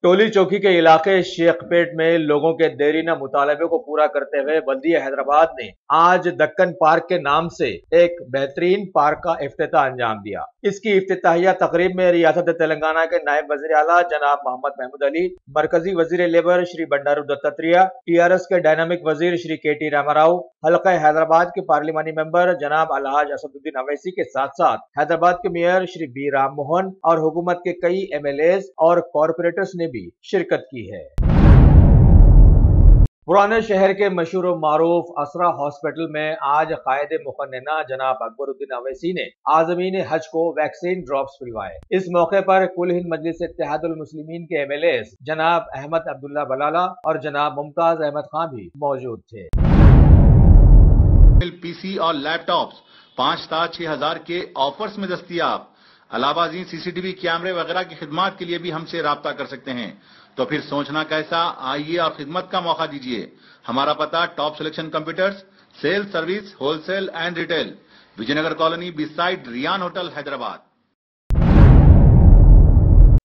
टोली चौकी के इलाके शेखपेट में लोगों के देरीना मुतालबे को पूरा करते हुए बल्दिया हैदराबाद ने आज दक्कन पार्क के नाम से एक बेहतरीन पार्क का इफ्तिताह अंजाम दिया। इसकी इफ्तिताहिया तकरीब में रियासत तेलंगाना के नायब वजीर आला जनाब मोहम्मद महमूद अली, मरकजी वजीर लेबर श्री बंडारू दत्तात्रेय, टीआरएस के डायनामिक वजीर श्री केटी रामाराव, हल्का हैदराबाद के पार्लिमानी मेंबर जनाब अलहाज असदुद्दीन अवैसी के साथ साथ हैदराबाद के मेयर श्री बी राम मोहन और हुकूमत के कई एमएलएज और कॉर्पोरेटर्स ने भी शिरकत की है। पुराने शहर के मशहूर मारूफ असरा हॉस्पिटल में आज कायदे मुकन्नना जनाब अकबरुद्दीन अवैसी ने आज़मीन हज को वैक्सीन ड्रॉप्स पिलवाए। इस मौके पर कुल हिंद मजलिस इत्तेहादुल मुस्लिमीन के एमएलएज जनाब अहमद अब्दुल्ला बलाला और जनाब मुमताज अहमद खान भी मौजूद थे। पीसी और लैपटॉप्स 5 ता 6,000 के ऑफर्स में दस्तयाब। अलावा सीसीटीवी कैमरे वगैरह की खिदमत के लिए भी हमसे राब्ता कर सकते हैं। तो फिर सोचना कैसा, आइए और खिदमत का मौका दीजिए। हमारा पता top selection computers, sale service, wholesale and retail, Vijaynagar colony beside Riyan hotel Hyderabad.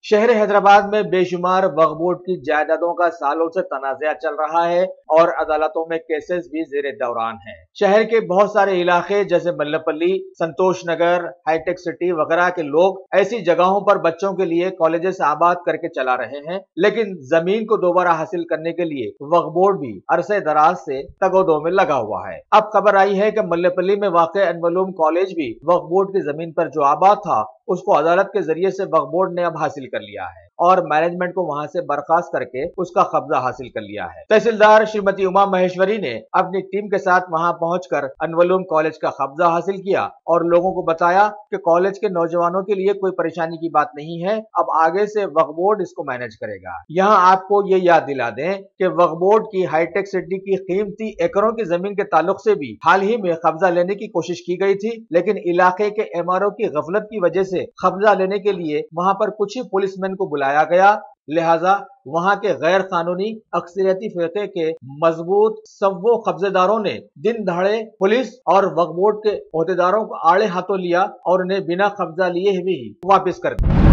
शहर हैदराबाद में बेशुमार वक्फ बोर्ड की जायदादों का सालों से तनाज़ा चल रहा है और अदालतों में केसेस भी ज़ेरे दौरान हैं। शहर के बहुत सारे इलाके जैसे मल्लपल्ली, संतोष नगर, हाईटेक सिटी वगैरह के लोग ऐसी जगहों पर बच्चों के लिए कॉलेजेस आबाद करके चला रहे हैं, लेकिन जमीन को दोबारा हासिल करने के लिए वक्फ बोर्ड भी अरसे दराज से तगोदो में लगा हुआ है। अब खबर आई है कि मल्लपल्ली में वाक़ अनवलूम कॉलेज भी वक्फ बोर्ड की जमीन पर जो आबाद था उसको अदालत के जरिए से वक्फ बोर्ड ने अब हासिल कर लिया है और मैनेजमेंट को वहां से बर्खास्त करके उसका कब्जा हासिल कर लिया है। तहसीलदार श्रीमती उमा महेश्वरी ने अपनी टीम के साथ वहां पहुंचकर अनवलूम कॉलेज का कब्जा हासिल किया और लोगों को बताया कि कॉलेज के नौजवानों के लिए कोई परेशानी की बात नहीं है, अब आगे से वक्फ बोर्ड इसको मैनेज करेगा। यहाँ आपको ये याद दिला दें कि वक्फ बोर्ड की हाईटेक सिटी की कीमती एकड़ों की जमीन के ताल्लुक से भी हाल ही में कब्जा लेने की कोशिश की गई थी, लेकिन इलाके के एमआरओ की गफलत की वजह से कब्जा लेने के लिए वहां पर कुछ ही पुलिसमैन को बुलाया गया। लिहाजा वहां के गैर कानूनी अक्सरियती फिरके के मजबूत सव्वो कब्जेदारों ने दिन दहाड़े पुलिस और वक्फ बोर्ड के ओहदेदारों को आड़े हाथों लिया और उन्हें बिना कब्जा लिए ही वापस कर दिया।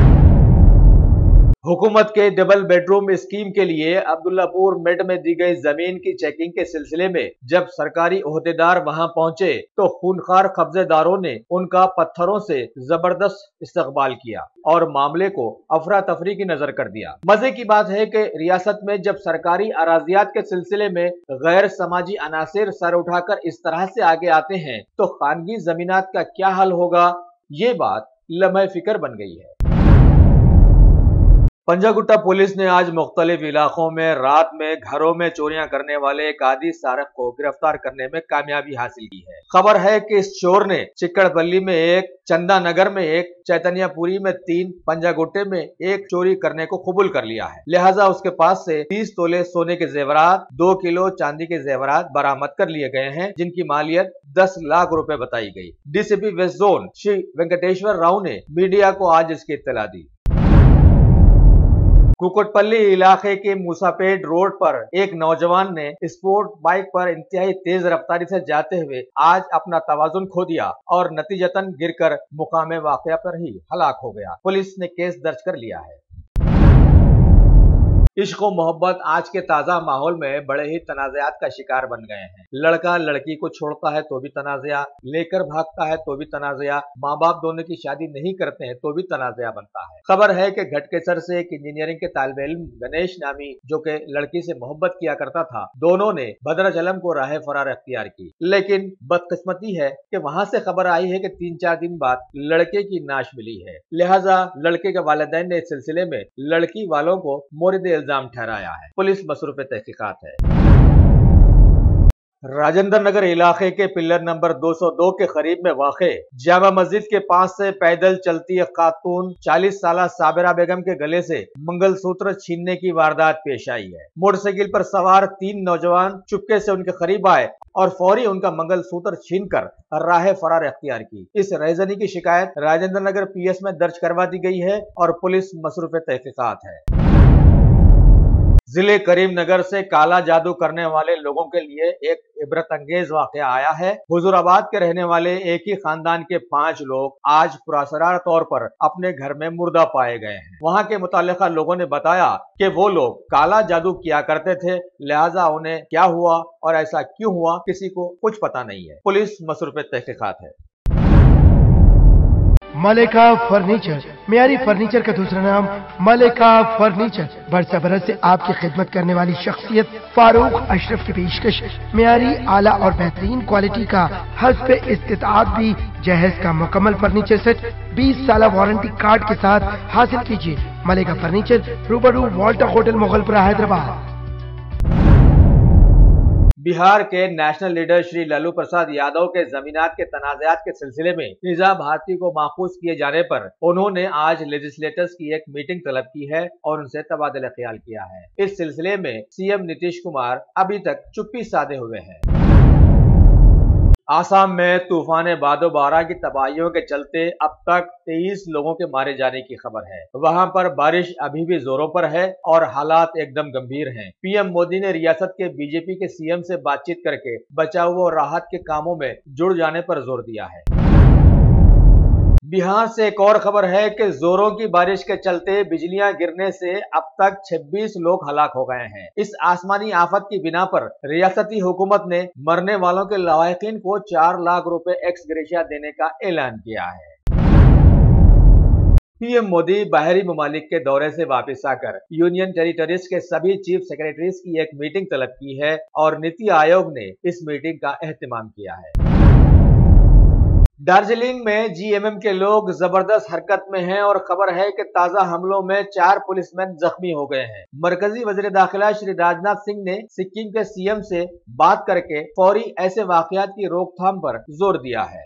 हुकूमत के डबल बेडरूम स्कीम के लिए अब्दुल्लापुर मेट में दी गई जमीन की चेकिंग के सिलसिले में जब सरकारी ओहदेदार वहां पहुंचे तो खूनखार कब्जेदारों ने उनका पत्थरों से जबरदस्त इस्तकबाल किया और मामले को अफरा तफरी की नजर कर दिया। मजे की बात है कि रियासत में जब सरकारी अराजियात के सिलसिले में गैर समाजी अनासिर सर उठाकर इस तरह से आगे आते हैं तो खानगी जमीनात का क्या हाल होगा, ये बात लम्हे फिक्र बन गई है। पंजागुट्टा पुलिस ने आज मुख्तलिफ इलाकों में रात में घरों में चोरियां करने वाले एक आदि सारक को गिरफ्तार करने में कामयाबी हासिल की है। खबर है कि इस चोर ने चिक्कड़पल्ली में एक, चंदा नगर में एक, चैतन्यपुरी में 3, पंजागुट्टे में एक चोरी करने को कबूल कर लिया है। लिहाजा उसके पास से 30 तोले सोने के जेवरात, 2 किलो चांदी के जेवरात बरामद कर लिए गए हैं, जिनकी मालियत 10 लाख रुपए बताई गई। DCP west zone Shri Venkateshwar Rao ने मीडिया को आज इसकी इत्तला दी। कुकटपल्ली इलाके के मूसापेट रोड पर एक नौजवान ने स्पोर्ट बाइक पर इंतहाई तेज रफ्तारी से जाते हुए आज अपना तवाजुन खो दिया और नतीजतन गिरकर मुकामे वाकया पर ही हलाक हो गया। पुलिस ने केस दर्ज कर लिया है। इश्क और मोहब्बत आज के ताजा माहौल में बड़े ही तनाज़ात का शिकार बन गए हैं। लड़का लड़की को छोड़ता है तो भी तनाज़ा, लेकर भागता है तो भी तनाज़ा, माँ बाप दोनों की शादी नहीं करते हैं तो भी तनाज़ा बनता है। खबर है कि घटकेसर से एक इंजीनियरिंग के तालिब इल्म गणेश नामी जो के लड़की से मोहब्बत किया करता था, दोनों ने भद्राचलम को राह फरार अख्तियार की, लेकिन बदकिस्मती है कि वहां से खबर आई है कि 3-4 दिन बाद लड़के की नाश मिली है। लिहाजा लड़के के वालिदैन ने इस सिलसिले में लड़की वालों को मोरिद इल्जाम ठहराया है। पुलिस मसरूफ तहकीकात है। राजेंद्र नगर इलाके के पिलर नंबर 202 के करीब में वाक़े जामा मस्जिद के पास से पैदल चलती एक खातून 40 साल साबिरा बेगम के गले से मंगलसूत्र छीनने की वारदात पेश आई है। मोटरसाइकिल पर सवार 3 नौजवान चुपके से उनके करीब आए और फौरी उनका मंगलसूत्र छीनकर राह फरार अख्तियार की। इस रेजनी की शिकायत राजेंद्र नगर पीएस में दर्ज करवा दी गई है और पुलिस मसरूफ तहकीकात है। जिले करीमनगर से काला जादू करने वाले लोगों के लिए एक इबरत अंगेज वाकया आया है। हुजूराबाद के रहने वाले एक ही खानदान के 5 लोग आज पुरअसरार तौर पर अपने घर में मुर्दा पाए गए हैं। वहां के मुतल्लिका लोगों ने बताया कि वो लोग काला जादू किया करते थे, लिहाजा उन्हें क्या हुआ और ऐसा क्यों हुआ किसी को कुछ पता नहीं है। पुलिस मसरूफ तहकीकात है। मलिका फर्नीचर, मियारी फर्नीचर का दूसरा नाम मलिका फर्नीचर, बरसा बरस से आपकी खिदमत करने वाली शख्सियत फारूक अशरफ की पेशकश मियारी आला और बेहतरीन क्वालिटी का हस्ब इस्तिताअत भी जहेज का मुकम्मल फर्नीचर सेट 20 साल वारंटी कार्ड के साथ हासिल कीजिए। मलिका फर्नीचर, रूबरू वाल्टर होटल, मुगलपुरा, हैदराबाद। बिहार के नेशनल लीडर श्री लालू प्रसाद यादव के जमीनात के तनाज़ात के सिलसिले में फिजा भारती को माखूज किए जाने पर उन्होंने आज लेजिस्लेटर्स की एक मीटिंग तलब की है और उनसे तबादला ख्याल किया है। इस सिलसिले में सीएम नीतीश कुमार अभी तक चुप्पी साधे हुए हैं। आसाम में तूफान बादो-बारा की तबाहियों के चलते अब तक 23 लोगों के मारे जाने की खबर है। वहां पर बारिश अभी भी जोरों पर है और हालात एकदम गंभीर हैं। पीएम मोदी ने रियासत के बीजेपी के सीएम से बातचीत करके बचाव और राहत के कामों में जुड़ जाने पर जोर दिया है। बिहार से एक और खबर है कि जोरों की बारिश के चलते बिजलियां गिरने से अब तक 26 लोग हलाक हो गए हैं। इस आसमानी आफत की बिना पर रियासती हुकूमत ने मरने वालों के लवाहिकीन को 4 लाख रुपए एक्स ग्रेशिया देने का ऐलान किया है। पीएम मोदी बाहरी ममालिक के दौरे से वापस आकर यूनियन टेरिटरीज के सभी चीफ सेक्रेटरीज की एक मीटिंग तलब की है और नीति आयोग ने इस मीटिंग का एहतमाम किया है। दार्जिलिंग में जीएमएम के लोग जबरदस्त हरकत में हैं और खबर है कि ताजा हमलों में 4 पुलिसमैन जख्मी हो गए हैं। मरकजी वज़ीर दाखिला श्री राजनाथ सिंह ने सिक्किम के सीएम से बात करके फौरी ऐसे वाकयात की रोकथाम पर जोर दिया है।